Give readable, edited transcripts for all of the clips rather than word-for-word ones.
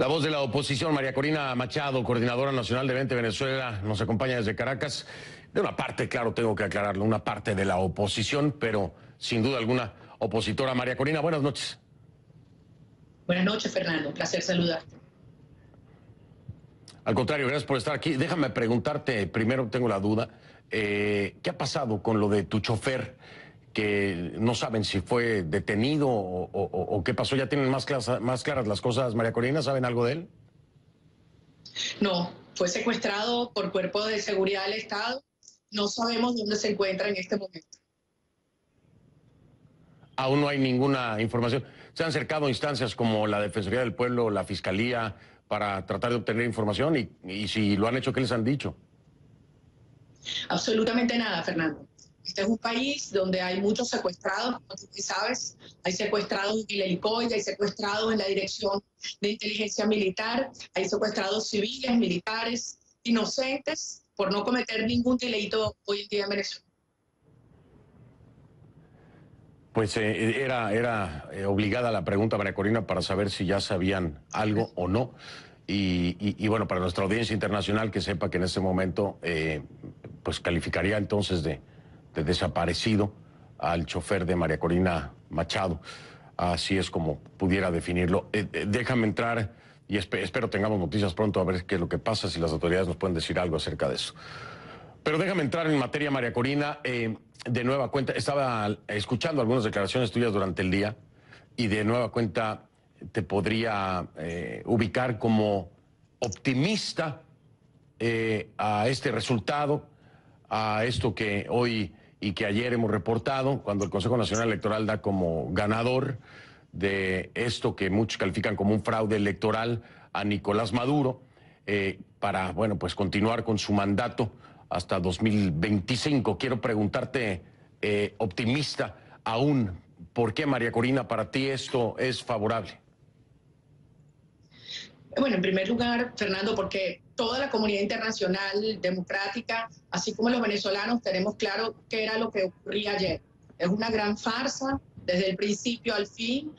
La voz de la oposición, María Corina Machado, coordinadora nacional de Vente Venezuela, nos acompaña desde Caracas. De una parte, claro, tengo que aclararlo, una parte de la oposición, pero sin duda alguna opositora. María Corina, buenas noches. Buenas noches, Fernando. Un placer saludarte. Al contrario, gracias por estar aquí. Déjame preguntarte, primero tengo la duda, ¿qué ha pasado con lo de tu chofer? Que no saben si fue detenido o qué pasó. ¿Ya tienen más claras las cosas, María Corina? ¿Saben algo de él? No, fue secuestrado por Cuerpo de Seguridad del Estado. No sabemos dónde se encuentra en este momento. Aún no hay ninguna información. ¿Se han acercado a instancias como la Defensoría del Pueblo, la Fiscalía, para tratar de obtener información? Y si lo han hecho, ¿qué les han dicho? Absolutamente nada, Fernando. Este es un país donde hay muchos secuestrados, como tú sabes. Hay secuestrados en el helicoide, hay secuestrados en la Dirección de Inteligencia Militar, hay secuestrados civiles, militares, inocentes, por no cometer ningún delito hoy en día en Venezuela. Pues era obligada la pregunta, María Corina, para saber si ya sabían algo o no. Y bueno, para nuestra audiencia internacional, que sepa que en este momento pues calificaría entonces de desaparecido al chofer de María Corina Machado. Así es como pudiera definirlo. Déjame entrar y espero tengamos noticias pronto a ver qué es lo que pasa, si las autoridades nos pueden decir algo acerca de eso. Pero déjame entrar en materia, María Corina. De nueva cuenta, estaba escuchando algunas declaraciones tuyas durante el día y de nueva cuenta te podría ubicar como optimista a este resultado, a esto que hoy y que ayer hemos reportado, cuando el Consejo Nacional Electoral da como ganador de esto que muchos califican como un fraude electoral a Nicolás Maduro, para, bueno, pues continuar con su mandato hasta 2025. Quiero preguntarte, optimista aún, ¿por qué, María Corina, para ti esto es favorable? Bueno, en primer lugar, Fernando, porque toda la comunidad internacional democrática, así como los venezolanos, tenemos claro qué era lo que ocurría ayer. Es una gran farsa, desde el principio al fin.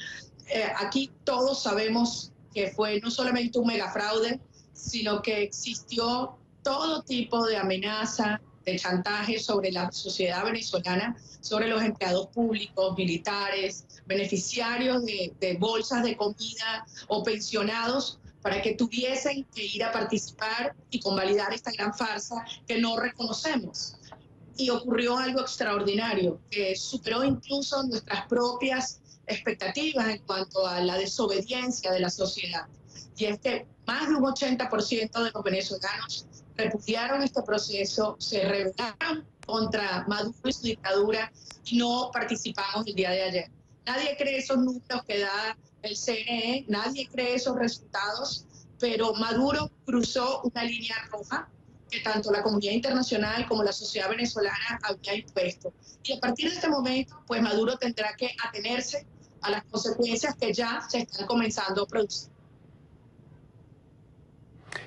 Aquí todos sabemos que fue no solamente un megafraude, sino que existió todo tipo de amenaza, de chantaje sobre la sociedad venezolana, sobre los empleados públicos, militares, beneficiarios de bolsas de comida o pensionados, para que tuviesen que ir a participar y convalidar esta gran farsa que no reconocemos. Y ocurrió algo extraordinario, que superó incluso nuestras propias expectativas en cuanto a la desobediencia de la sociedad. Y es que más de un 80% de los venezolanos repudiaron este proceso, se rebelaron contra Maduro y su dictadura y no participamos el día de ayer. Nadie cree esos números que da el CNE, nadie cree esos resultados, pero Maduro cruzó una línea roja que tanto la comunidad internacional como la sociedad venezolana había impuesto. Y a partir de este momento, pues Maduro tendrá que atenerse a las consecuencias que ya se están comenzando a producir.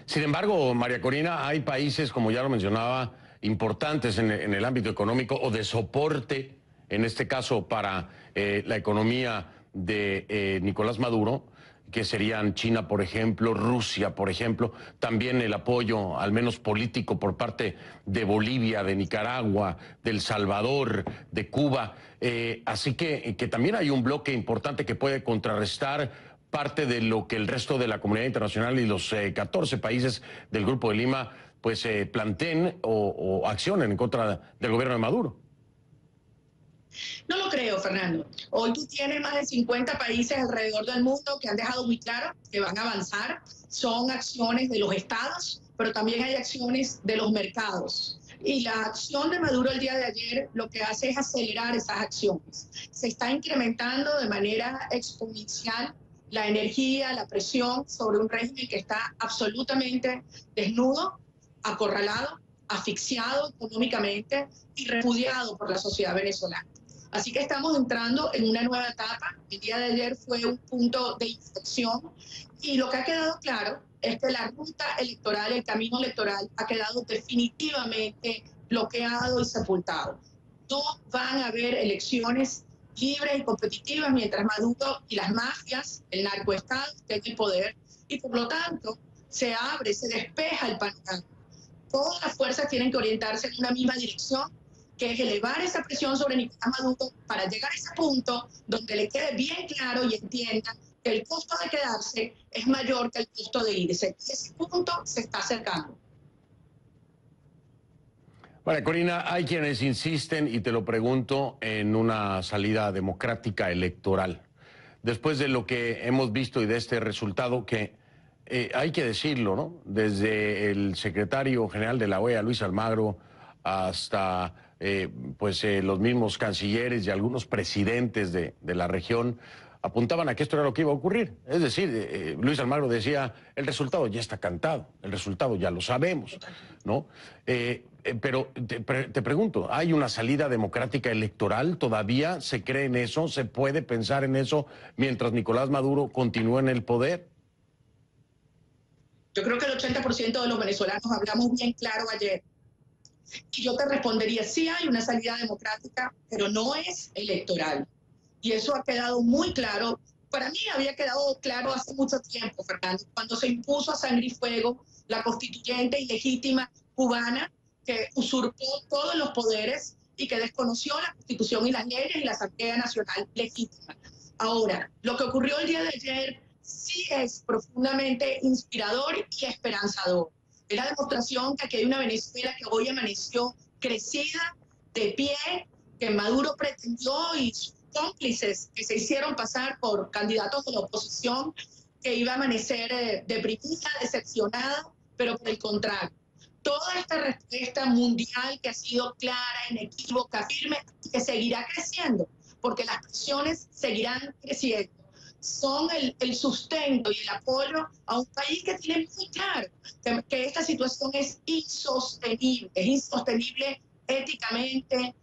Sin embargo, María Corina, hay países, como ya lo mencionaba, importantes en el ámbito económico o de soporte, en este caso para la economía de Nicolás Maduro, que serían China, por ejemplo, Rusia, por ejemplo, también el apoyo, al menos político, por parte de Bolivia, de Nicaragua, de El Salvador, de Cuba. Así que también hay un bloque importante que puede contrarrestar parte de lo que el resto de la comunidad internacional y los 14 países del Grupo de Lima pues planteen o accionen en contra del gobierno de Maduro. No lo creo, Fernando. Hoy tú tienes más de 50 países alrededor del mundo que han dejado muy claro que van a avanzar. Son acciones de los estados, pero también hay acciones de los mercados. Y la acción de Maduro el día de ayer lo que hace es acelerar esas acciones. Se está incrementando de manera exponencial la energía, la presión sobre un régimen que está absolutamente desnudo, acorralado, asfixiado económicamente y repudiado por la sociedad venezolana. Así que estamos entrando en una nueva etapa. El día de ayer fue un punto de inflexión y lo que ha quedado claro es que la ruta electoral, el camino electoral ha quedado definitivamente bloqueado y sepultado. No van a haber elecciones libres y competitivas mientras Maduro y las mafias, el narcoestado, estén en el poder. y por lo tanto se abre, se despeja el panorama. Todas las fuerzas tienen que orientarse en una misma dirección, que es elevar esa presión sobre Nicolás Maduro para llegar a ese punto donde le quede bien claro y entienda que el costo de quedarse es mayor que el costo de irse. Ese punto se está acercando. María Corina, hay quienes insisten, y te lo pregunto, en una salida democrática electoral. Después de lo que hemos visto y de este resultado que, hay que decirlo, ¿no? Desde el secretario general de la OEA, Luis Almagro, hasta los mismos cancilleres y algunos presidentes de la región apuntaban a que esto era lo que iba a ocurrir. Es decir, Luis Almagro decía, el resultado ya está cantado, el resultado ya lo sabemos, ¿no? Pero te pregunto, ¿hay una salida democrática electoral? ¿Todavía se cree en eso? ¿Se puede pensar en eso mientras Nicolás Maduro continúe en el poder? Yo creo que el 80% de los venezolanos hablamos bien claro ayer. Y yo te respondería, sí hay una salida democrática, pero no es electoral. Y eso ha quedado muy claro. Para mí había quedado claro hace mucho tiempo, Fernando, cuando se impuso a sangre y fuego la constituyente ilegítima cubana que usurpó todos los poderes y que desconoció la Constitución y las leyes y la Asamblea Nacional legítima. Ahora, lo que ocurrió el día de ayer sí es profundamente inspirador y esperanzador. Es la demostración que aquí hay una Venezuela que hoy amaneció crecida, de pie, que Maduro pretendió y sus cómplices que se hicieron pasar por candidatos de la oposición, que iba a amanecer deprimida, decepcionada, pero por el contrario. Toda esta respuesta mundial que ha sido clara, inequívoca, firme, que seguirá creciendo, porque las presiones seguirán creciendo. Son el sustento y el apoyo a un país que tiene muy claro que esta situación es insostenible éticamente,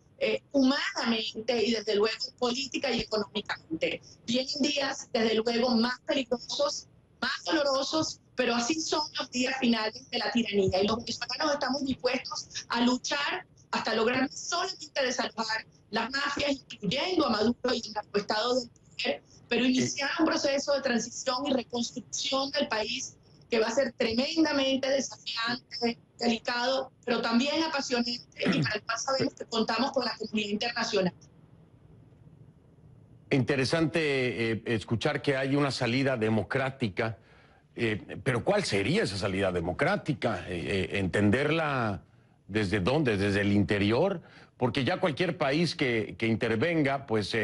humanamente y desde luego política y económicamente. Vienen días desde luego más peligrosos, más dolorosos, pero así son los días finales de la tiranía y los venezolanos estamos dispuestos a luchar hasta lograr solamente desalojar las mafias, incluyendo a Maduro y el narcoestado del poder, pero iniciar un proceso de transición y reconstrucción del país que va a ser tremendamente desafiante, delicado, pero también apasionante y para el cual sabemos que contamos con la comunidad internacional. Interesante escuchar que hay una salida democrática, pero ¿cuál sería esa salida democrática? ¿Entenderla desde dónde? ¿Desde el interior? Porque ya cualquier país que intervenga, pues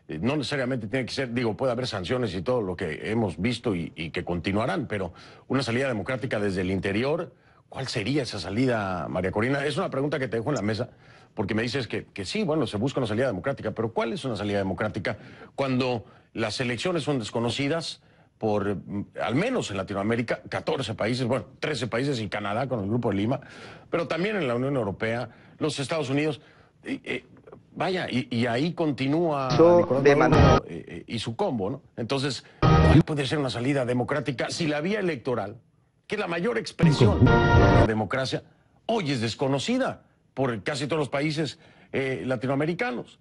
no necesariamente tiene que ser, digo, puede haber sanciones y todo lo que hemos visto y que continuarán, pero una salida democrática desde el interior, ¿cuál sería esa salida, María Corina? Es una pregunta que te dejo en la mesa, porque me dices que sí, bueno, se busca una salida democrática, pero ¿cuál es una salida democrática cuando las elecciones son desconocidas por, al menos en Latinoamérica, 14 países, bueno, 13 países y Canadá con el Grupo de Lima, pero también en la Unión Europea, los Estados Unidos, vaya, y ahí continúa Nicolás Maduro y su combo, ¿no? Entonces, ¿cuál puede ser una salida democrática si la vía electoral, que es la mayor expresión de la democracia, hoy es desconocida por casi todos los países latinoamericanos?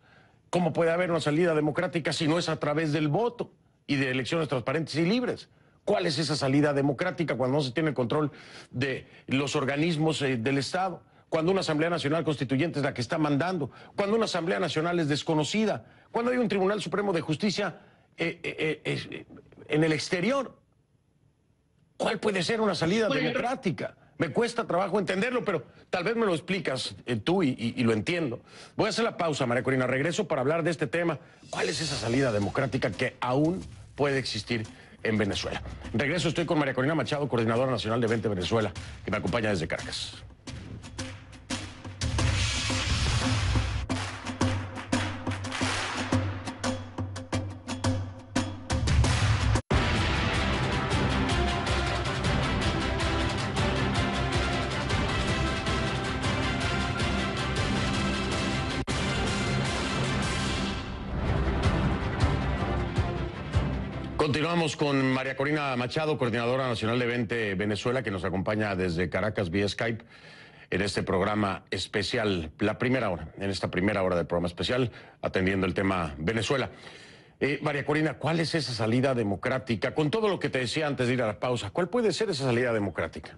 ¿Cómo puede haber una salida democrática si no es a través del voto y de elecciones transparentes y libres? ¿Cuál es esa salida democrática cuando no se tiene el control de los organismos del Estado? Cuando una Asamblea Nacional Constituyente es la que está mandando, cuando una Asamblea Nacional es desconocida, cuando hay un Tribunal Supremo de Justicia en el exterior. ¿Cuál puede ser una salida democrática? Me cuesta trabajo entenderlo, pero tal vez me lo explicas tú y lo entiendo. Voy a hacer la pausa, María Corina. Regreso para hablar de este tema. ¿Cuál es esa salida democrática que aún puede existir en Venezuela? Regreso, estoy con María Corina Machado, coordinadora nacional de Vente Venezuela, que me acompaña desde Caracas. Continuamos con María Corina Machado, coordinadora nacional de Vente Venezuela, que nos acompaña desde Caracas vía Skype en este programa especial, en esta primera hora del programa especial, atendiendo el tema Venezuela. María Corina, ¿cuál es esa salida democrática? Con todo lo que te decía antes de ir a la pausa, ¿cuál puede ser esa salida democrática?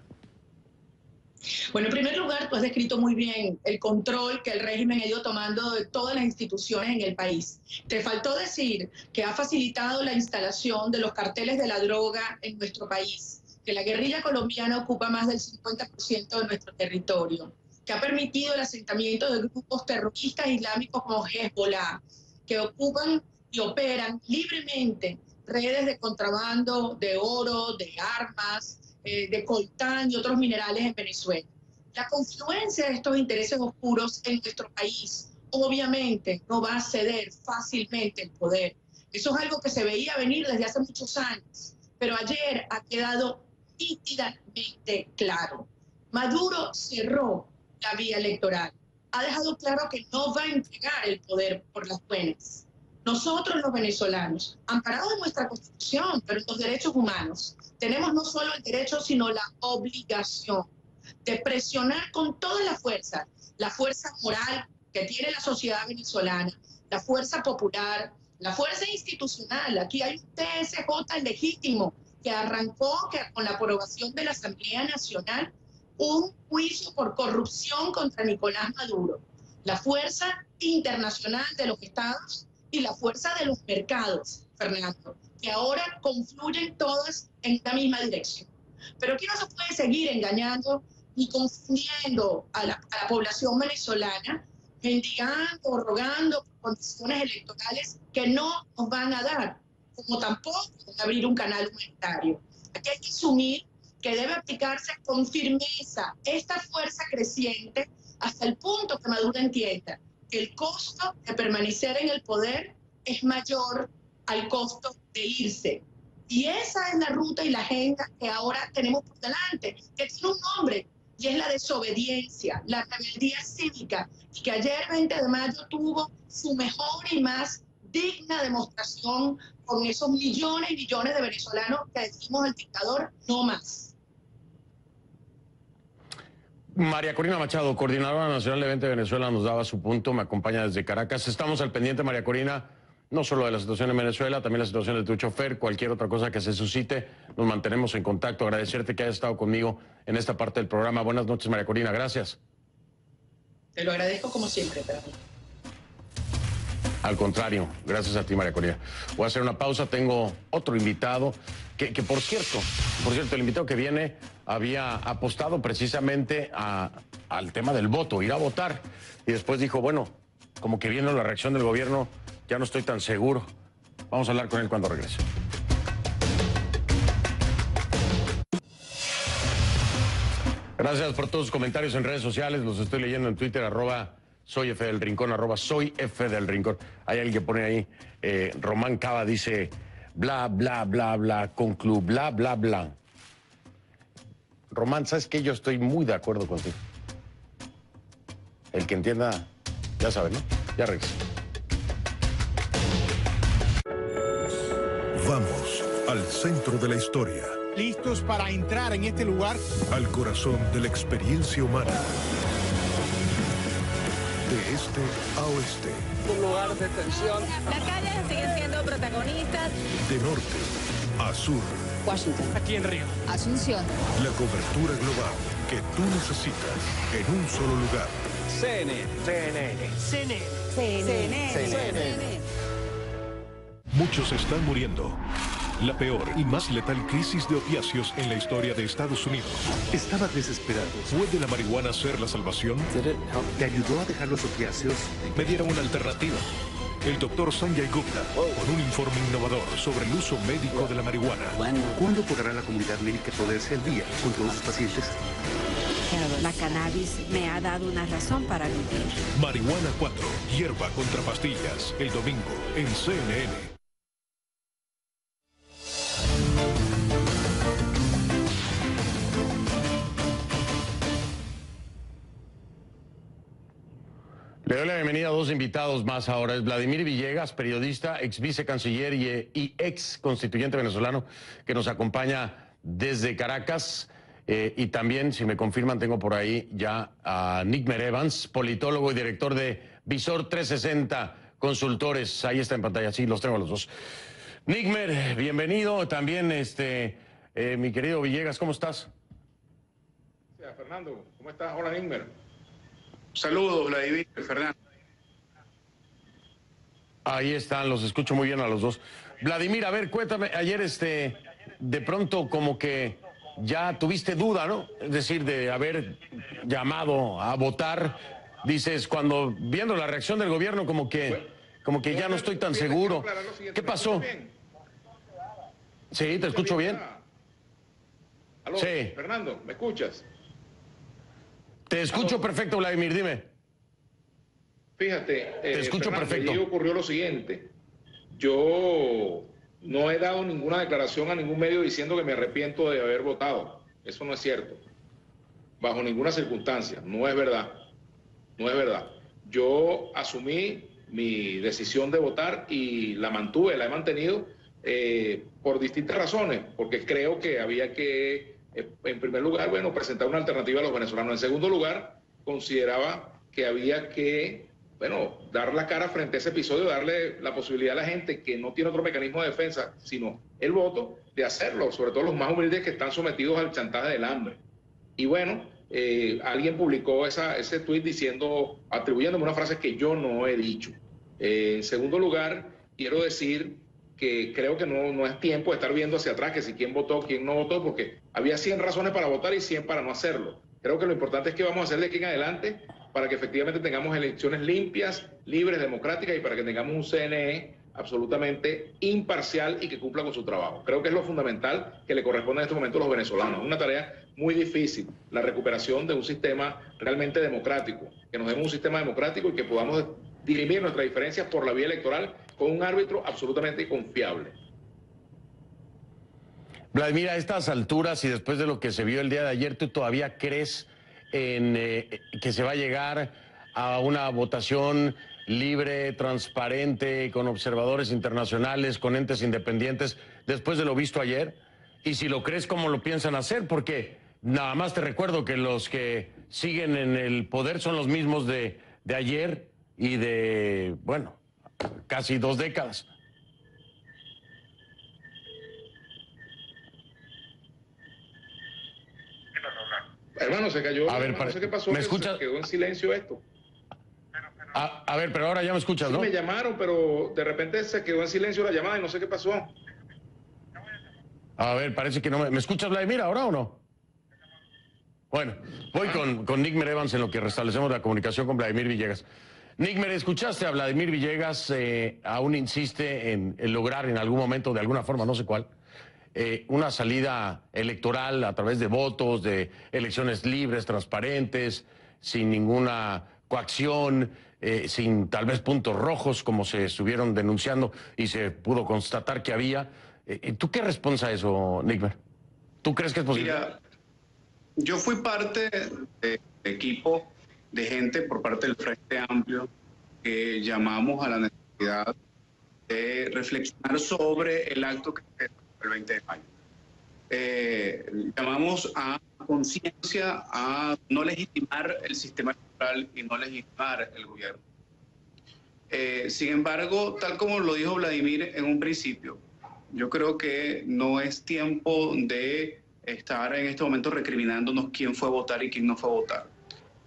Bueno, en primer lugar, tú has descrito muy bien el control que el régimen ha ido tomando de todas las instituciones en el país. Te faltó decir que ha facilitado la instalación de los carteles de la droga en nuestro país, que la guerrilla colombiana ocupa más del 50% de nuestro territorio, que ha permitido el asentamiento de grupos terroristas islámicos como Hezbollah, que ocupan y operan libremente redes de contrabando de oro, de armas, de coltán y otros minerales en Venezuela. La confluencia de estos intereses oscuros en nuestro país obviamente no va a ceder fácilmente el poder. Eso es algo que se veía venir desde hace muchos años, pero ayer ha quedado nítidamente claro. Maduro cerró la vía electoral, ha dejado claro que no va a entregar el poder por las buenas. Nosotros los venezolanos, amparados en nuestra Constitución, pero en los derechos humanos, tenemos no solo el derecho, sino la obligación de presionar con toda la fuerza moral que tiene la sociedad venezolana, la fuerza popular, la fuerza institucional. Aquí hay un TSJ legítimo que arrancó con la aprobación de la Asamblea Nacional un juicio por corrupción contra Nicolás Maduro. La fuerza internacional de los estados y la fuerza de los mercados, Fernando, que ahora confluyen todas en la misma dirección. Pero aquí no se puede seguir engañando ni confundiendo a la población venezolana, mendigando, rogando por condiciones electorales que no nos van a dar, como tampoco abrir un canal humanitario. Aquí hay que asumir que debe aplicarse con firmeza esta fuerza creciente hasta el punto que Maduro entienda que el costo de permanecer en el poder es mayor al costo de irse. Y esa es la ruta y la agenda que ahora tenemos por delante, que tiene un nombre, y es la desobediencia, la rebeldía cívica, y que ayer, 20 de mayo, tuvo su mejor y más digna demostración con esos millones y millones de venezolanos que decimos al dictador, no más. María Corina Machado, coordinadora nacional de Vente Venezuela, nos daba su punto, me acompaña desde Caracas. Estamos al pendiente, María Corina, no solo de la situación en Venezuela, también la situación de tu chofer, cualquier otra cosa que se suscite, nos mantenemos en contacto. Agradecerte que hayas estado conmigo en esta parte del programa. Buenas noches, María Corina, gracias. Te lo agradezco como siempre, Fernando. Al contrario, gracias a ti, María Corina. Voy a hacer una pausa, tengo otro invitado, que por cierto, el invitado que viene había apostado precisamente al tema del voto, ir a votar, y después dijo, bueno, como que viendo la reacción del gobierno, ya no estoy tan seguro. Vamos a hablar con él cuando regrese. Gracias por todos sus comentarios en redes sociales, los estoy leyendo en Twitter, @Soy F del Rincón, @Soy F del Rincón. Hay alguien que pone ahí, Román Cava dice, bla, bla, bla, bla, conclu, bla, bla, bla. Román, ¿sabes qué? Yo estoy muy de acuerdo contigo. El que entienda, ya sabe, ¿no? Ya regreso. Vamos al centro de la historia. Listos para entrar en este lugar. Al corazón de la experiencia humana. De este a oeste. Un lugar de tensión. Las calles siguen siendo protagonistas. De norte a sur. Washington. Aquí en Río. Asunción. La cobertura global que tú necesitas en un solo lugar. CNN. CNN. Muchos están muriendo. La peor y más letal crisis de opiáceos en la historia de Estados Unidos. Estaba desesperado. ¿Puede la marihuana ser la salvación? ¿Te ayudó a dejar los opiáceos? Me dieron una alternativa. El doctor Sanjay Gupta, con un informe innovador sobre el uso médico de la marihuana. ¿Cuándo podrá la comunidad médica ponerse al día con todos sus pacientes? La cannabis me ha dado una razón para vivir. Marihuana 4, hierba contra pastillas, el domingo en CNN. Le doy la bienvenida a dos invitados más ahora. Es Vladimir Villegas, periodista, ex vicecanciller y ex constituyente venezolano, que nos acompaña desde Caracas. Y también, si me confirman, tengo por ahí ya a Nickmer Evans, politólogo y director de Visor 360 Consultores. Ahí está en pantalla, sí, los tengo a los dos. Nigmer, bienvenido. También, mi querido Villegas, ¿cómo estás? Fernando, ¿cómo estás? Hola, Nigmer. Saludos, Vladimir, Fernando. Ahí están, los escucho muy bien a los dos. Vladimir, a ver, cuéntame, ayer de pronto como que ya tuviste duda, ¿no? Es decir, de haber llamado a votar, dices, cuando viendo la reacción del gobierno como que ya no estoy tan seguro. ¿Qué pasó? Sí, te escucho bien. Aló, sí. Fernando, ¿me escuchas? Te escucho perfecto, Vladimir, dime. Fíjate, te escucho Fernando, perfecto. allí ocurrió lo siguiente. Yo no he dado ninguna declaración a ningún medio diciendo que me arrepiento de haber votado. Eso no es cierto. Bajo ninguna circunstancia. No es verdad. No es verdad. Yo asumí mi decisión de votar y la mantuve, la he mantenido por distintas razones. Porque creo que había que, en primer lugar, bueno, presentar una alternativa a los venezolanos. En segundo lugar, consideraba que había que, bueno, dar la cara frente a ese episodio, darle la posibilidad a la gente que no tiene otro mecanismo de defensa, sino el voto, de hacerlo, sobre todo los más humildes que están sometidos al chantaje del hambre. Y bueno, alguien publicó ese tuit diciendo, atribuyéndome una frase que yo no he dicho. En segundo lugar, quiero decir que creo que no es tiempo de estar viendo hacia atrás, que si quién votó, quién no votó, porque había 100 razones para votar y 100 para no hacerlo. Creo que lo importante es que vamos a hacer de aquí en adelante para que efectivamente tengamos elecciones limpias, libres, democráticas y para que tengamos un CNE absolutamente imparcial y que cumpla con su trabajo. Creo que es lo fundamental que le corresponde en este momento a los venezolanos. Es una tarea muy difícil, la recuperación de un sistema realmente democrático, que nos demos un sistema democrático y que podamos dirimir nuestras diferencias por la vía electoral con un árbitro absolutamente confiable. Vladimir, a estas alturas y después de lo que se vio el día de ayer, ¿tú todavía crees en que se va a llegar a una votación libre, transparente, con observadores internacionales, con entes independientes, después de lo visto ayer? Y si lo crees, ¿cómo lo piensan hacer? Porque nada más te recuerdo que los que siguen en el poder son los mismos de ayer y de, bueno, casi 2 décadas. Hermano, se cayó. A ver, hermano, no sé qué pasó. ¿me escuchas? Se quedó en silencio esto. A ver, pero ahora ya me escuchas, sí, ¿no? Me llamaron, pero de repente se quedó en silencio la llamada y no sé qué pasó. A ver, parece que no me escuchas, Vladimir, ahora o no. Bueno, voy con Nigmer Evans en lo que restablecemos la comunicación con Vladimir Villegas. Nigmer, escuchaste a Vladimir Villegas, aún insiste en lograr en algún momento, de alguna forma, no sé cuál, una salida electoral a través de votos, de elecciones libres, transparentes, sin ninguna coacción, sin tal vez puntos rojos como se estuvieron denunciando y se pudo constatar que había. ¿Tú qué respondes a eso, Nigmer? ¿Tú crees que es posible? Mira, yo fui parte del equipo de gente por parte del Frente Amplio que llamamos a la necesidad de reflexionar sobre el acto que fue el 20 de mayo. Llamamos a conciencia a no legitimar el sistema electoral y no legitimar el gobierno. Sin embargo, tal como lo dijo Vladimir en un principio, yo creo que no es tiempo de estar en este momento recriminándonos quién fue a votar y quién no fue a votar.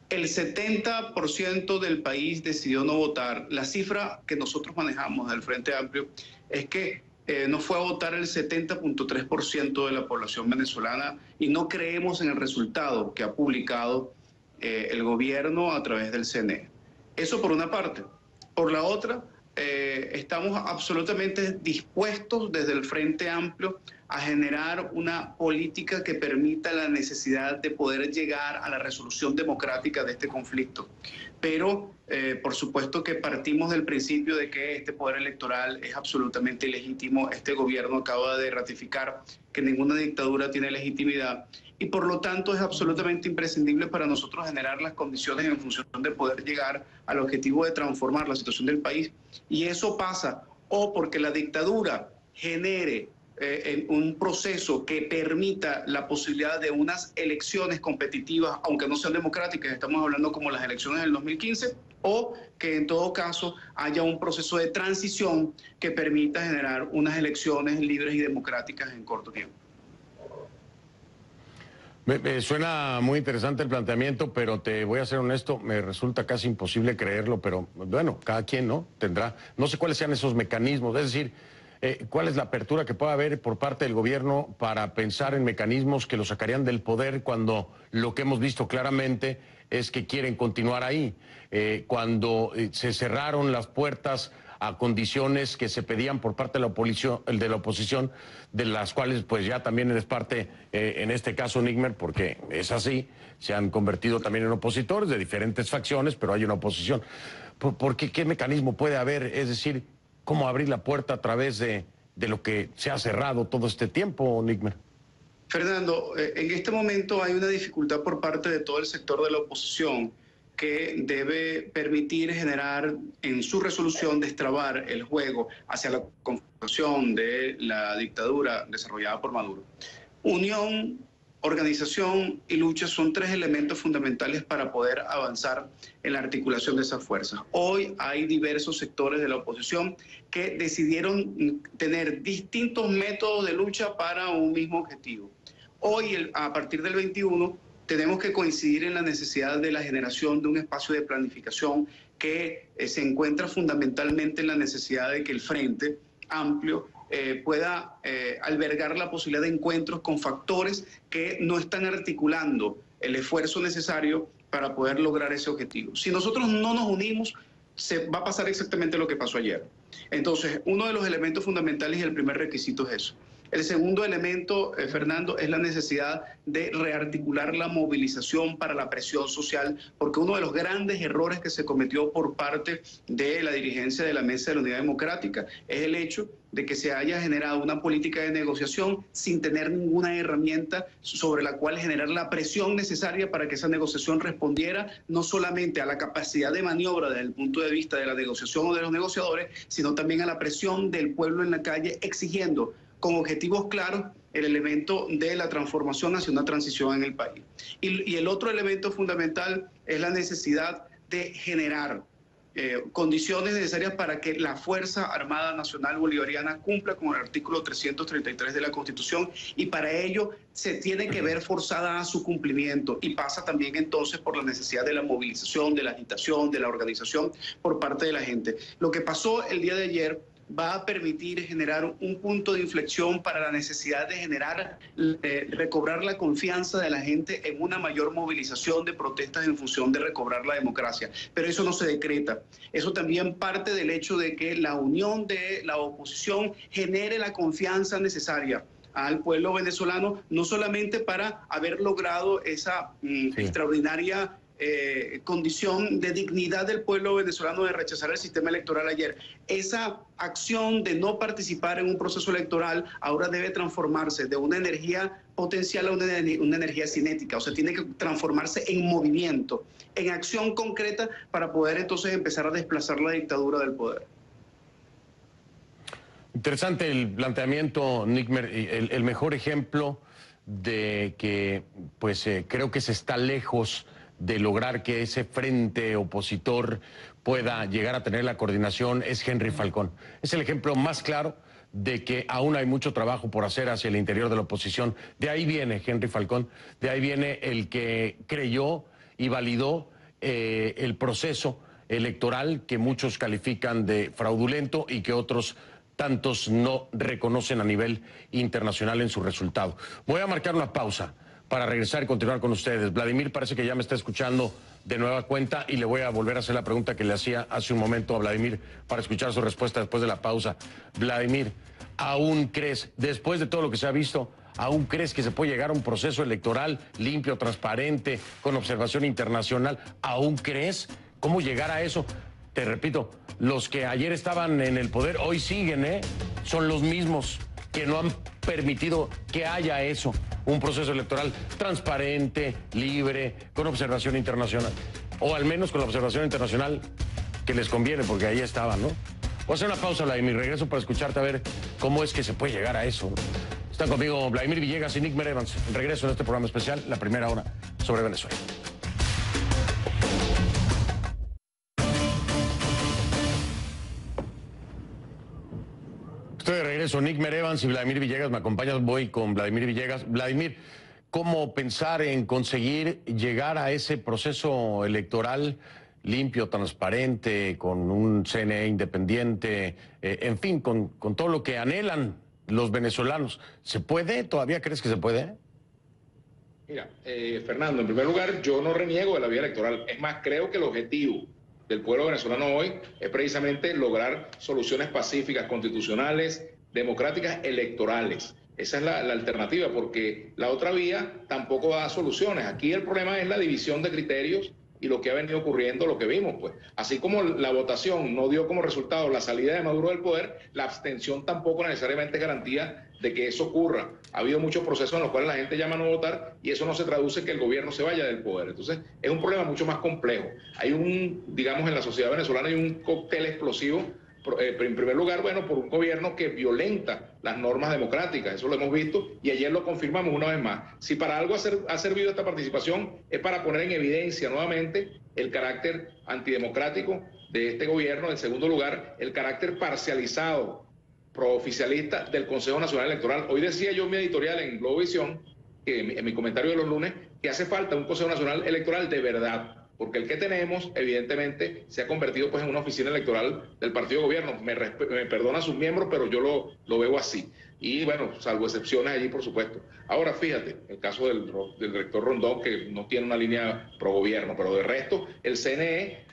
El 70% del país decidió no votar. La cifra que nosotros manejamos del Frente Amplio es que no fue a votar el 70.3% de la población venezolana y no creemos en el resultado que ha publicado el gobierno a través del CNE. Eso por una parte. Por la otra, estamos absolutamente dispuestos desde el Frente Amplio a generar una política que permita la necesidad de poder llegar a la resolución democrática de este conflicto. Pero, por supuesto que partimos del principio de que este poder electoral es absolutamente ilegítimo. Este gobierno acaba de ratificar que ninguna dictadura tiene legitimidad y por lo tanto es absolutamente imprescindible para nosotros generar las condiciones en función de poder llegar al objetivo de transformar la situación del país. Y eso pasa o porque la dictadura genere un proceso que permita la posibilidad de unas elecciones competitivas, aunque no sean democráticas, estamos hablando como las elecciones del 2015, o que en todo caso haya un proceso de transición que permita generar unas elecciones libres y democráticas en corto tiempo. Me suena muy interesante el planteamiento, pero te voy a ser honesto, me resulta casi imposible creerlo, pero bueno, cada quien, ¿no? Tendrá, no sé cuáles sean esos mecanismos, es decir, cuál es la apertura que pueda haber por parte del gobierno para pensar en mecanismos que lo sacarían del poder cuando lo que hemos visto claramente es que quieren continuar ahí, cuando se cerraron las puertas a condiciones que se pedían por parte de la oposición, de las cuales pues ya también eres parte, en este caso Nigmer, porque es así, se han convertido también en opositores de diferentes facciones, pero hay una oposición. ¿Por qué? ¿Qué mecanismo puede haber? Es decir, ¿cómo abrir la puerta a través de lo que se ha cerrado todo este tiempo, Nigmer? Fernando, en este momento hay una dificultad por parte de todo el sector de la oposición que debe permitir generar en su resolución destrabar el juego hacia la confrontación de la dictadura desarrollada por Maduro. Unión, organización y lucha son tres elementos fundamentales para poder avanzar en la articulación de esas fuerzas. Hoy hay diversos sectores de la oposición que decidieron tener distintos métodos de lucha para un mismo objetivo. Hoy, a partir del 21, tenemos que coincidir en la necesidad de la generación de un espacio de planificación que se encuentra fundamentalmente en la necesidad de que el Frente Amplio pueda albergar la posibilidad de encuentros con factores que no están articulando el esfuerzo necesario para poder lograr ese objetivo. Si nosotros no nos unimos, se va a pasar exactamente lo que pasó ayer. Entonces, uno de los elementos fundamentales y el primer requisito es eso. El segundo elemento, Fernando, es la necesidad de rearticular la movilización para la presión social, porque uno de los grandes errores que se cometió por parte de la dirigencia de la Mesa de la Unidad Democrática es el hecho de que se haya generado una política de negociación sin tener ninguna herramienta sobre la cual generar la presión necesaria para que esa negociación respondiera no solamente a la capacidad de maniobra desde el punto de vista de la negociación o de los negociadores, sino también a la presión del pueblo en la calle exigiendo con objetivos claros el elemento de la transformación hacia una transición en el país. Y el otro elemento fundamental es la necesidad de generar condiciones necesarias para que la Fuerza Armada Nacional Bolivariana cumpla con el artículo 333 de la Constitución, y para ello se tiene que ver forzada a su cumplimiento, y pasa también entonces por la necesidad de la movilización, de la agitación, de la organización por parte de la gente. Lo que pasó el día de ayer va a permitir generar un punto de inflexión para la necesidad de generar, recobrar la confianza de la gente en una mayor movilización de protestas en función de recobrar la democracia. Pero eso no se decreta. Eso también parte del hecho de que la unión de la oposición genere la confianza necesaria al pueblo venezolano, no solamente para haber logrado esa extraordinaria condición de dignidad del pueblo venezolano de rechazar el sistema electoral ayer. Esa acción de no participar en un proceso electoral ahora debe transformarse de una energía potencial a una energía cinética, o sea, tiene que transformarse en movimiento, en acción concreta para poder entonces empezar a desplazar la dictadura del poder. Interesante el planteamiento, Nigmer, el mejor ejemplo de que pues creo que se está lejos de lograr que ese frente opositor pueda llegar a tener la coordinación es Henry Falcón. Es el ejemplo más claro de que aún hay mucho trabajo por hacer hacia el interior de la oposición. De ahí viene Henry Falcón, de ahí viene el que creyó y validó el proceso electoral que muchos califican de fraudulento y que otros tantos no reconocen a nivel internacional en su resultado. Voy a marcar una pausa para regresar y continuar con ustedes. Vladimir parece que ya me está escuchando de nueva cuenta y le voy a volver a hacer la pregunta que le hacía hace un momento a Vladimir para escuchar su respuesta después de la pausa. Vladimir, ¿aún crees, después de todo lo que se ha visto, aún crees que se puede llegar a un proceso electoral limpio, transparente, con observación internacional? ¿Aún crees? ¿Cómo llegar a eso? Te repito, los que ayer estaban en el poder hoy siguen, son los mismos que no han permitido que haya eso, un proceso electoral transparente, libre, con observación internacional. O al menos con la observación internacional que les conviene, porque ahí estaban, ¿no? Voy a hacer una pausa, Vladimir, regreso para escucharte a ver cómo es que se puede llegar a eso. Están conmigo Vladimir Villegas y Nigmer Evans. Regreso en este programa especial, la primera hora sobre Venezuela. Estoy de regreso. Nickmer Evans y Vladimir Villegas me acompañan. Voy con Vladimir Villegas. Vladimir, ¿cómo pensar en conseguir llegar a ese proceso electoral limpio, transparente, con un CNE independiente, en fin, con todo lo que anhelan los venezolanos? ¿Se puede? ¿Todavía crees que se puede? Mira, Fernando, en primer lugar, yo no reniego de la vía electoral. Es más, creo que el objetivo del pueblo venezolano hoy es precisamente lograr soluciones pacíficas, constitucionales, democráticas, electorales. Esa es la alternativa, porque la otra vía tampoco da soluciones. Aquí el problema es la división de criterios y lo que ha venido ocurriendo, lo que vimos, pues. Así como la votación no dio como resultado la salida de Maduro del poder, la abstención tampoco necesariamente es garantía de que eso ocurra. Ha habido muchos procesos en los cuales la gente llama a no votar y eso no se traduce en que el gobierno se vaya del poder. Entonces, es un problema mucho más complejo. Hay digamos, en la sociedad venezolana hay un cóctel explosivo. En primer lugar, bueno, por un gobierno que violenta las normas democráticas, eso lo hemos visto y ayer lo confirmamos una vez más. Si para algo ha servido esta participación es para poner en evidencia nuevamente el carácter antidemocrático de este gobierno. En segundo lugar, el carácter parcializado, prooficialista del Consejo Nacional Electoral. Hoy decía yo en mi editorial en Globovisión, en mi comentario de los lunes, que hace falta un Consejo Nacional Electoral de verdad. Porque el que tenemos, evidentemente, se ha convertido pues en una oficina electoral del partido de gobierno. Me perdona a sus miembros, pero yo lo veo así. Y bueno, salvo excepciones allí, por supuesto. Ahora, fíjate, el caso del rector Rondón, que no tiene una línea pro gobierno, pero de resto, el CNE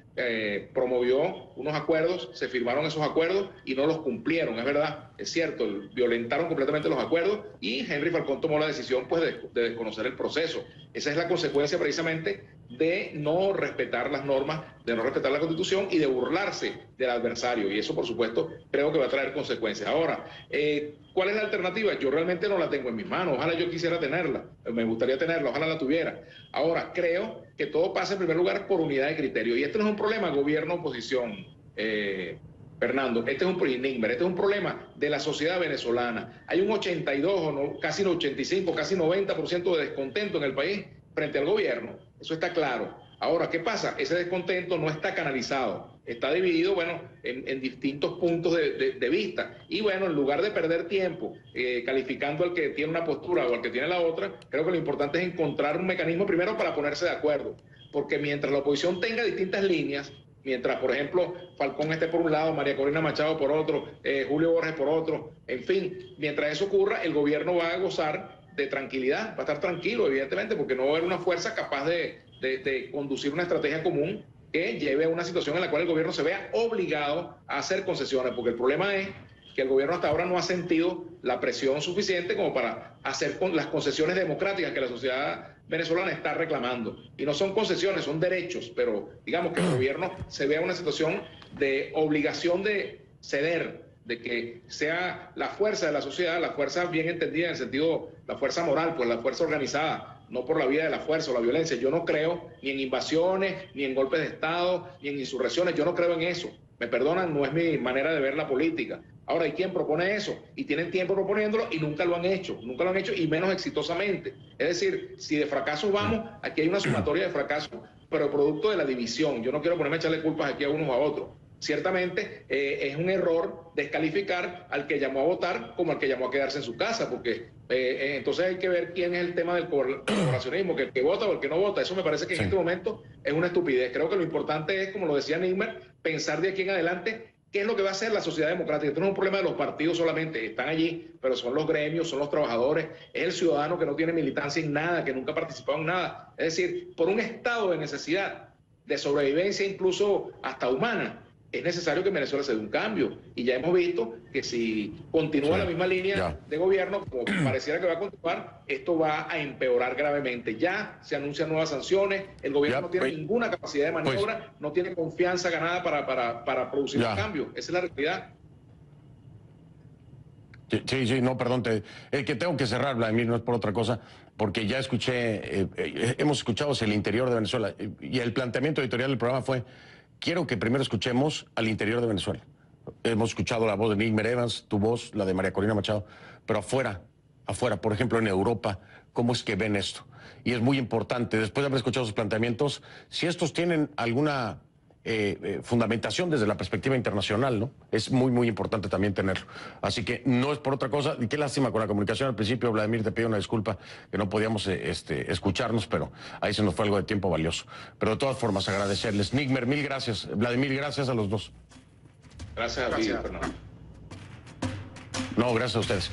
promovió unos acuerdos, se firmaron esos acuerdos y no los cumplieron, es verdad, es cierto, violentaron completamente los acuerdos y Henry Falcón tomó la decisión pues de desconocer el proceso. Esa es la consecuencia precisamente de no respetar las normas, de no respetar la Constitución y de burlarse del adversario, y eso por supuesto creo que va a traer consecuencias. Ahora, ¿cuál es la alternativa? Yo realmente no la tengo en mis manos, ojalá yo quisiera tenerla, me gustaría tenerla, ojalá la tuviera. Ahora, creo que todo pasa en primer lugar por unidad de criterio, y este no es un problema gobierno-oposición, Fernando, este es un problema de la sociedad venezolana. Hay un 82, casi un 85, casi 90% de descontento en el país frente al gobierno, eso está claro. Ahora, ¿qué pasa? Ese descontento no está canalizado, está dividido, bueno, en distintos puntos de vista. Y bueno, en lugar de perder tiempo calificando al que tiene una postura o al que tiene la otra, creo que lo importante es encontrar un mecanismo primero para ponerse de acuerdo. Porque mientras la oposición tenga distintas líneas, mientras, por ejemplo, Falcón esté por un lado, María Corina Machado por otro, Julio Borges por otro, en fin, mientras eso ocurra, el gobierno va a gozar de tranquilidad, va a estar tranquilo, evidentemente, porque no va a haber una fuerza capaz de conducir una estrategia común que lleve a una situación en la cual el gobierno se vea obligado a hacer concesiones, porque el problema es que el gobierno hasta ahora no ha sentido la presión suficiente como para hacer las concesiones democráticas que la sociedad venezolana está reclamando. Y no son concesiones, son derechos, pero digamos que el gobierno se vea en una situación de obligación de ceder, de que sea la fuerza de la sociedad, la fuerza bien entendida en el sentido, la fuerza moral, pues la fuerza organizada, no por la vía de la fuerza o la violencia. Yo no creo ni en invasiones, ni en golpes de Estado, ni en insurrecciones, yo no creo en eso. Me perdonan, no es mi manera de ver la política. Ahora, hay quien propone eso y tienen tiempo proponiéndolo y nunca lo han hecho y menos exitosamente. Es decir, si de fracasos vamos, aquí hay una sumatoria de fracasos, pero producto de la división. Yo no quiero ponerme a echarle culpas aquí a unos o a otros. Ciertamente es un error descalificar al que llamó a votar como al que llamó a quedarse en su casa, porque entonces hay que ver quién es el tema del colaboracionismo, que el que vota o el que no vota. Eso me parece que en este momento es una estupidez. Creo que lo importante es, como lo decía Nickmer, pensar de aquí en adelante qué es lo que va a hacer la sociedad democrática. Esto no es un problema de los partidos solamente, están allí, pero son los gremios, son los trabajadores, es el ciudadano que no tiene militancia en nada, que nunca ha participado en nada. Es decir, por un estado de necesidad, de sobrevivencia incluso hasta humana, es necesario que en Venezuela se dé un cambio. Y ya hemos visto que si continúa la misma línea de gobierno, como pareciera que va a continuar, esto va a empeorar gravemente. Ya se anuncian nuevas sanciones, el gobierno no tiene ninguna capacidad de maniobra, no tiene confianza ganada para producir un cambio. Esa es la realidad. Sí, no, perdón, que tengo que cerrar, Vladimir, no es por otra cosa, porque ya hemos escuchado hacia el interior de Venezuela, y el planteamiento editorial del programa fue: quiero que primero escuchemos al interior de Venezuela. Hemos escuchado la voz de Nickmer Evans, tu voz, la de María Corina Machado, pero afuera, por ejemplo en Europa, ¿cómo es que ven esto? Y es muy importante, después de haber escuchado sus planteamientos, si estos tienen alguna fundamentación desde la perspectiva internacional, ¿no? Es muy, muy importante también tenerlo. Así que no es por otra cosa. Y qué lástima con la comunicación al principio, Vladimir, te pido una disculpa que no podíamos escucharnos, pero ahí se nos fue algo de tiempo valioso. Pero de todas formas, agradecerles. Nigmer, mil gracias. Vladimir, gracias a los dos. Gracias a ti, Fernando. No, gracias a ustedes.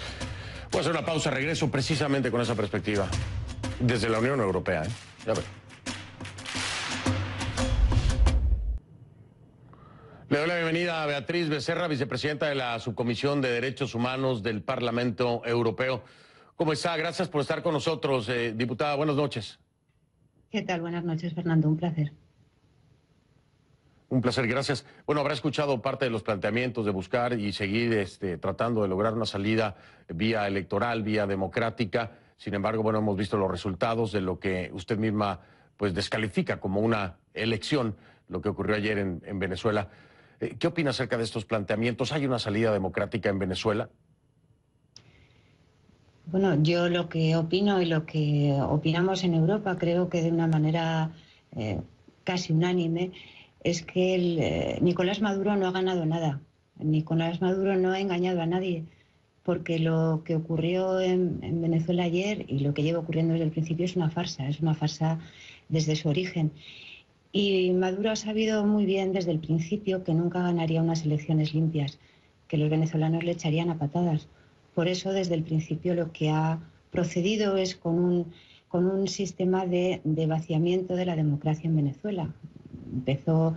Voy a hacer una pausa, regreso precisamente con esa perspectiva desde la Unión Europea, ¿eh? Ya ver. Le doy la bienvenida a Beatriz Becerra, vicepresidenta de la Subcomisión de Derechos Humanos del Parlamento Europeo. ¿Cómo está? Gracias por estar con nosotros, diputada. Buenas noches. ¿Qué tal? Buenas noches, Fernando. Un placer. Un placer, gracias. Bueno, habrá escuchado parte de los planteamientos de buscar y seguir tratando de lograr una salida vía electoral, vía democrática. Sin embargo, bueno, hemos visto los resultados de lo que usted misma pues descalifica como una elección, lo que ocurrió ayer en Venezuela. ¿Qué opina acerca de estos planteamientos? ¿Hay una salida democrática en Venezuela? Bueno, yo lo que opino y lo que opinamos en Europa, creo que de una manera casi unánime, es que Nicolás Maduro no ha ganado nada. Nicolás Maduro no ha engañado a nadie, porque lo que ocurrió en Venezuela ayer y lo que lleva ocurriendo desde el principio es una farsa desde su origen. Y Maduro ha sabido muy bien desde el principio que nunca ganaría unas elecciones limpias, que los venezolanos le echarían a patadas. Por eso, desde el principio, lo que ha procedido es con un sistema de vaciamiento de la democracia en Venezuela. Empezó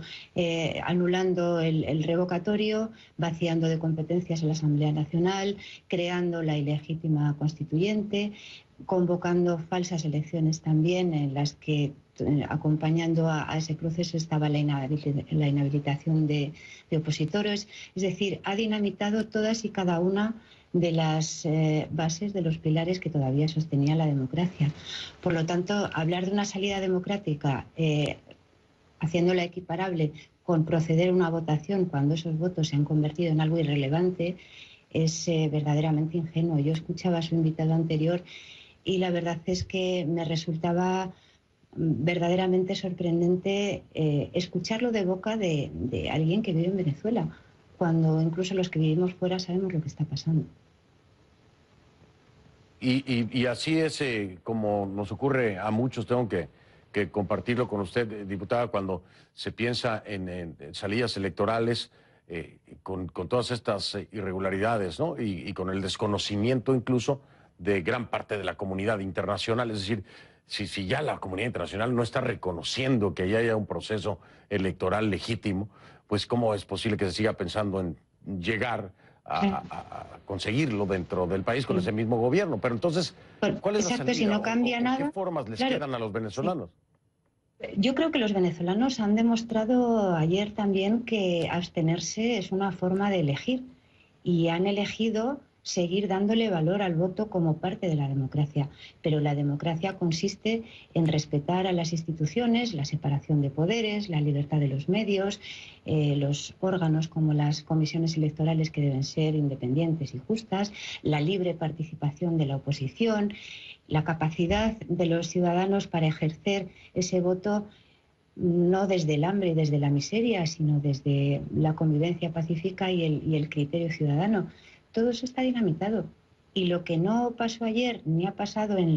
anulando el revocatorio, vaciando de competencias a la Asamblea Nacional, creando la ilegítima constituyente, convocando falsas elecciones también, en las que acompañando a ese proceso estaba la inhabilitación de opositores. Es decir, ha dinamitado todas y cada una de las bases de los pilares que todavía sostenían la democracia. Por lo tanto, hablar de una salida democrática haciéndola equiparable con proceder a una votación cuando esos votos se han convertido en algo irrelevante es verdaderamente ingenuo. Yo escuchaba a su invitado anterior y la verdad es que me resultaba verdaderamente sorprendente escucharlo de boca de alguien que vive en Venezuela, cuando incluso los que vivimos fuera sabemos lo que está pasando. Y así es como nos ocurre a muchos, tengo que compartirlo con usted, diputada, cuando se piensa en salidas electorales con todas estas irregularidades, ¿no? Y con el desconocimiento incluso de gran parte de la comunidad internacional. Es decir, si ya la comunidad internacional no está reconociendo que ya haya un proceso electoral legítimo, pues ¿cómo es posible que se siga pensando en llegar a conseguirlo dentro del país con ese mismo gobierno? Pero entonces, ¿cuál es la salida? Si no cambia nada, ¿qué formas les quedan a los venezolanos? Yo creo que los venezolanos han demostrado ayer también que abstenerse es una forma de elegir y han elegido seguir dándole valor al voto como parte de la democracia. Pero la democracia consiste en respetar a las instituciones, la separación de poderes, la libertad de los medios, los órganos como las comisiones electorales que deben ser independientes y justas, la libre participación de la oposición, la capacidad de los ciudadanos para ejercer ese voto no desde el hambre y desde la miseria, sino desde la convivencia pacífica y el criterio ciudadano. Todo eso está dinamitado. Y lo que no pasó ayer, ni ha pasado en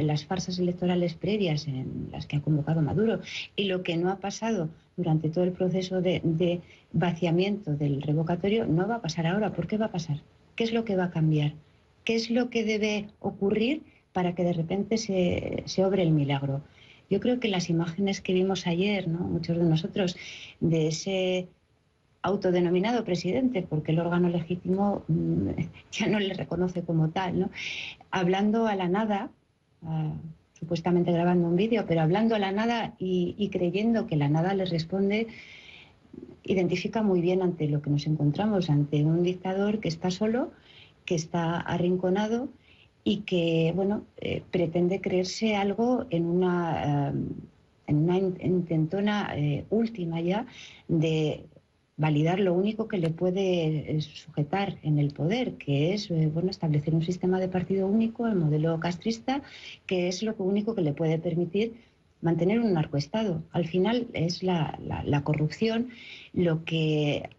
las farsas electorales previas en las que ha convocado Maduro, y lo que no ha pasado durante todo el proceso de vaciamiento del revocatorio, no va a pasar ahora. ¿Por qué va a pasar? ¿Qué es lo que va a cambiar? ¿Qué es lo que debe ocurrir para que de repente se obre el milagro? Yo creo que las imágenes que vimos ayer, ¿no?, muchos de nosotros, de ese autodenominado presidente, porque el órgano legítimo ya no le reconoce como tal, ¿no?, hablando a la nada, supuestamente grabando un vídeo, pero hablando a la nada y creyendo que la nada le responde, identifica muy bien ante lo que nos encontramos, ante un dictador que está solo, que está arrinconado y que, bueno, pretende creerse algo en una intentona última ya de validar lo único que le puede sujetar en el poder, que es bueno, establecer un sistema de partido único, el modelo castrista, que es lo único que le puede permitir mantener un narcoestado. Al final es la corrupción lo que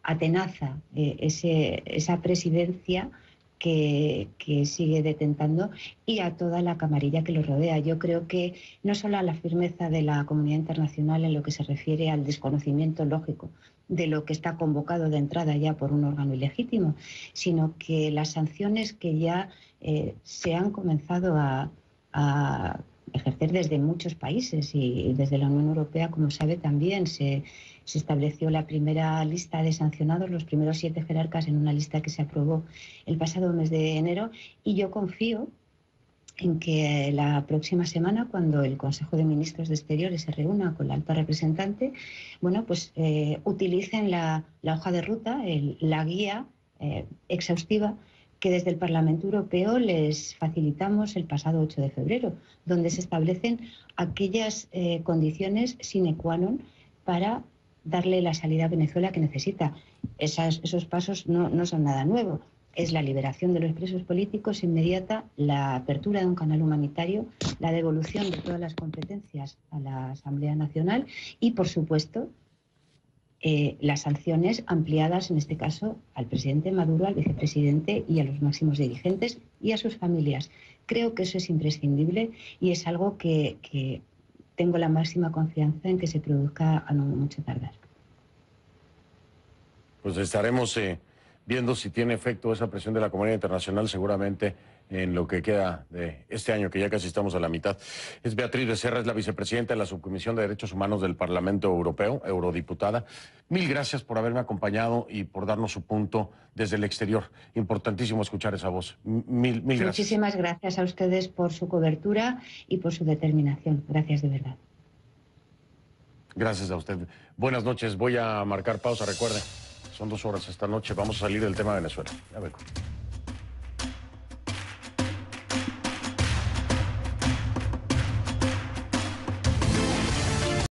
atenaza esa presidencia que sigue detentando y a toda la camarilla que lo rodea. Yo creo que no solo a la firmeza de la comunidad internacional en lo que se refiere al desconocimiento lógico de lo que está convocado de entrada ya por un órgano ilegítimo, sino que las sanciones que ya se han comenzado a ejercer desde muchos países y desde la Unión Europea, como sabe, también se estableció la primera lista de sancionados, los primeros 7 jerarcas en una lista que se aprobó el pasado mes de enero, y yo confío en que la próxima semana, cuando el Consejo de Ministros de Exteriores se reúna con la alta representante, bueno, pues utilicen la hoja de ruta, la guía exhaustiva que desde el Parlamento Europeo les facilitamos el pasado 8 de febrero, donde se establecen aquellas condiciones sine qua non para darle la salida a Venezuela que necesita. Esos pasos no son nada nuevo. Es la liberación de los presos políticos inmediata, la apertura de un canal humanitario, la devolución de todas las competencias a la Asamblea Nacional y, por supuesto, las sanciones ampliadas, en este caso, al presidente Maduro, al vicepresidente y a los máximos dirigentes y a sus familias. Creo que eso es imprescindible y es algo que tengo la máxima confianza en que se produzca a no mucho tardar. Pues estaremos viendo si tiene efecto esa presión de la comunidad internacional, seguramente en lo que queda de este año, que ya casi estamos a la mitad. Es Beatriz Becerra, es la vicepresidenta de la Subcomisión de Derechos Humanos del Parlamento Europeo, eurodiputada. Mil gracias por haberme acompañado y por darnos su punto desde el exterior. Importantísimo escuchar esa voz. Mil gracias. Muchísimas gracias a ustedes por su cobertura y por su determinación. Gracias de verdad. Gracias a usted. Buenas noches. Voy a marcar pausa. Recuerden, son 2 horas esta noche. Vamos a salir del tema de Venezuela. Ya vengo.